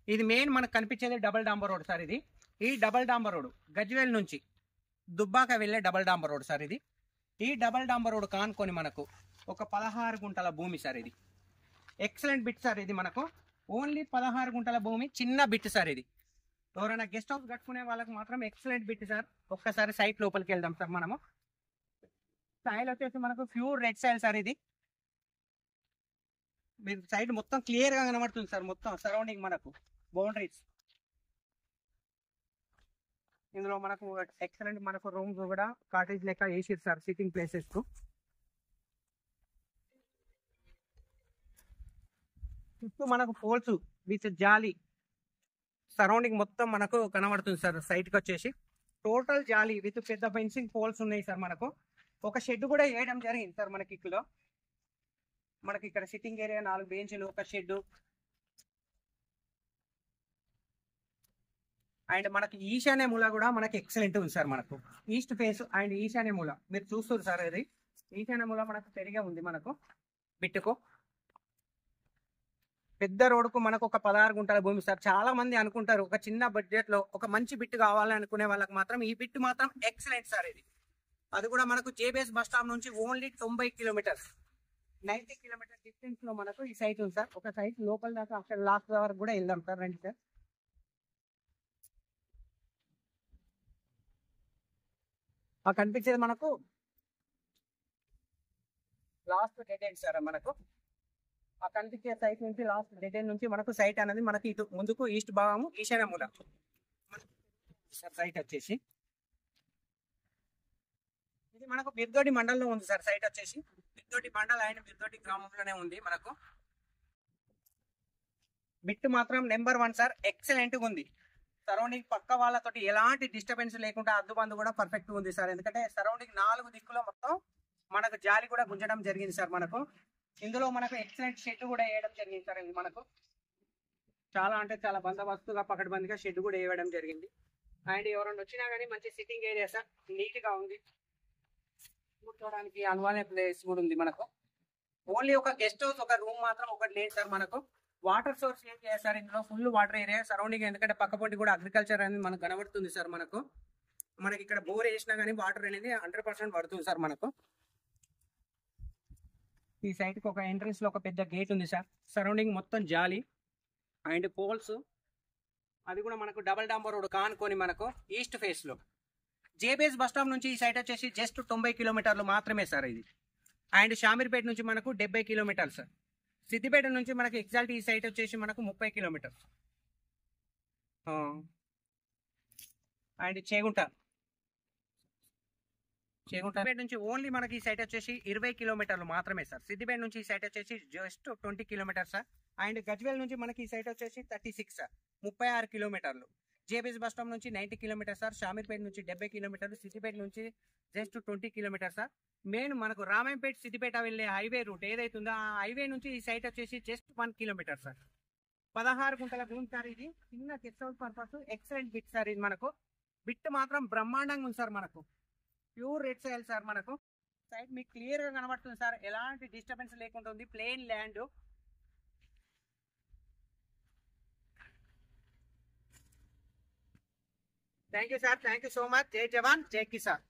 ఇది మెయిన్ మనకు కనిపించేది డబల్ డాంబర్ రోడ్ సార్. ఇది ఈ డబల్ డాంబర్ రోడ్ గజ్వేల్ నుంచి దుబ్బాక వెళ్ళే డబల్ డాంబర్ రోడ్ సార్. ఇది ఈ డబల్ డాంబర్ రోడ్ కానుకొని మనకు ఒక 16 గుంటల భూమి సార్. ఇది ఎక్సలెంట్ బిట్ సార్. ఇది మనకు ఓన్లీ 16 గుంటల భూమి, చిన్న బిట్ సార్. ఇది ఎవరైనా గెస్ట్ హౌస్ కట్టుకునే వాళ్ళకి మాత్రం ఎక్సలెంట్ బిట్ సార్. ఒక్కసారి సైట్ లోపలికి వెళ్దాం సార్. మనము సాయిల్ వచ్చేసి మనకు ప్యూర్ రెడ్ సాయిల్ సార్. ఇది మీరు సైడ్ మొత్తం క్లియర్ గా కనబడుతుంది సార్. మొత్తం సరౌండింగ్ మనకు బౌండరీస్. ఇందులో మనకు ఎక్సలెంట్ మనకు రూమ్స్ కూడా కాటేజ్ లెక్క వేసిరు సార్, సిట్టింగ్ ప్లేసెస్ కు. చుట్టూ మనకు పోల్స్ విత్ జాలి సరౌండింగ్ మొత్తం మనకు కనబడుతుంది సార్. సైట్ కి వచ్చేసి టోటల్ జాలి విత్ పెద్ద ఫెన్సింగ్ పోల్స్ ఉన్నాయి సార్. మనకు ఒక షెడ్ కూడా వేయడం జరిగింది సార్. మనకి ఇక్కడ మనకి ఇక్కడ సిట్టింగ్ ఏరియా 4 బెంచ్లు, ఒక షెడ్. అండ్ మనకి ఈశాన్య మూల కూడా మనకి ఎక్సలెంట్ ఉంది సార్. మనకు ఈస్ట్ ఫేస్ అండ్ ఈశాన్య మూల మీరు చూస్తారు సార్. ఇది ఈశాన్య మూల మనకు పెరిగే ఉంది మనకు బిట్టుకు. పెద్ద రోడ్డుకు మనకు ఒక 16 గుంటల భూమి సార్. చాలా మంది అనుకుంటారు ఒక చిన్న బడ్జెట్ లో ఒక మంచి బిట్ కావాలని అనుకునే వాళ్ళకి మాత్రం ఈ బిట్ మాత్రం ఎక్సలెంట్ సార్. ఇది అది కూడా మనకు జేబీఎస్ బస్ స్టాప్ నుంచి ఓన్లీ 90 కిలోమీటర్స్, 90 కిలోమీటర్ డిస్టెన్స్ లో మనకు ఈ సైట్ ఉంది సార్. ఒక సైట్ లోపల దాకా అక్కడ లాస్ట్ వరకు కూడా వెళ్దాం సార్. రండి సార్. ఆ కనిపించేది మనకు లాస్ట్ డెడ్ ఎండ్ సార్. మనకు ఆ కనిపించే సైట్ నుంచి లాస్ట్ డెడ్ ఎండ్ నుంచి మనకు సైట్ అనేది మనకి ఇటు ముందుకు ఈస్ట్ భాగము ఈశాన్య మూల సార్. సైట్ వచ్చేసి ఇది మనకు బిర్దోడి మండలంలో ఉంది సార్. సైట్ వచ్చేసి బిర్దోడి మండలం అండ్ బిర్దోడి గ్రామంలోనే ఉంది మనకు. బిట్ మాత్రం నెంబర్ 1 సార్. ఎక్సలెంట్ గా ఉంది. సరౌండింగ్ పక్క వాళ్ళతోటి ఎలాంటి డిస్టర్బెన్స్ లేకుండా అద్దుబందు కూడా పర్ఫెక్ట్ ఉంది సార్. ఎందుకంటే సరౌండింగ్ 4 దిక్కులో మొత్తం మనకు జాలి కూడా గుంజడం జరిగింది సార్. మనకు ఇందులో మనకు ఎక్సలెంట్ షెడ్ కూడా వేయడం జరిగింది సార్. ఇది మనకు చాలా అంటే చాలా బందోబస్తుగా పకడ్బందీగా షెడ్ కూడా వేయడం జరిగింది. అండ్ ఎవరైనా వచ్చినా కానీ మంచి సిట్టింగ్ ఏరియా సార్. నీట్ గా ఉంది. కూర్చోడానికి అనువైన ప్లేస్ కూడా ఉంది మనకు. ఓన్లీ ఒక గెస్ట్ హౌస్, ఒక రూమ్ మాత్రం ఒకటి లేదు సార్. మనకు వాటర్ సోర్స్ ఏం చేస్తారు ఇందులో, ఫుల్ వాటర్ ఏరియా సరౌండింగ్. ఎందుకంటే పక్కపొంటి కూడా అగ్రికల్చర్ అనేది మనకు కనబడుతుంది సార్. మనకి ఇక్కడ బోర్ వేసినా కానీ వాటర్ అనేది 100% పడుతుంది సార్. మనకు ఈ సైట్ కి ఒక ఎంట్రన్స్ లో ఒక పెద్ద గేట్ ఉంది సార్. సరౌండింగ్ మొత్తం జాలి అండ్ పోల్స్. అది కూడా మనకు డబల్ డాంబర్ రోడ్ కానుకొని మనకు ఈస్ట్ ఫేస్ లో జేబీఎస్ బస్ స్టాప్ నుంచి ఈ సైట్ వచ్చేసి జస్ట్ 90 కిలోమీటర్లు మాత్రమే సార్. ఇది అండ్ షామీర్పేట నుంచి మనకు 70 కిలోమీటర్స్ సార్. సిద్దిపేట నుంచి మనకి ఎగ్జాక్ట్ ఈ సైట్ వచ్చేసి మనకు 30 కిలోమీటర్స్. అండ్ చేగుంట నుంచి ఓన్లీ మనకి ఈ సైట్ వచ్చేసి 20 కిలోమీటర్లు మాత్రమే సార్. సిద్దిపేట నుంచి ఈ సైట్ వచ్చేసి just 20 kilometres sir. And Gajwel నుంచి మనకి ఈ సైట్ వచ్చేసి 36 సార్, 36 కిలోమీటర్లు. జేబీఎస్ బస్ స్టాప్ నుంచి 90 కిలోమీటర్స్ సార్. షామీర్పేట నుంచి 70 కిలోమీటర్లు. సిద్దిపేట నుంచి జస్ట్ 20 కిలోమీటర్స్ సార్. మెయిన్ మనకు రామాయంపేట సిద్దిపేట వెళ్ళే హైవే రూట్ ఏదైతుందో ఆ హైవే నుంచి ఈ సైట్ వచ్చేసి జస్ట్ 1 కిలోమీటర్ సార్. 16 గుంటల భూమి సార్. ఇది చిన్న guest house purpose excellent bit sir. ఇది మనకు బిట్ మాత్రం బ్రహ్మాండంగా ఉంది సార్. మనకు ప్యూర్ రెడ్ సాయిల్ సార్. మనకు సైట్ మీకు క్లియర్ గా కనబడుతుంది సార్. ఎలాంటి డిస్టర్బెన్స్ లేకుండా ఉంది. Plain land. Thank you sir. Thank you so much. జై జవాన్ జై కిసాన్.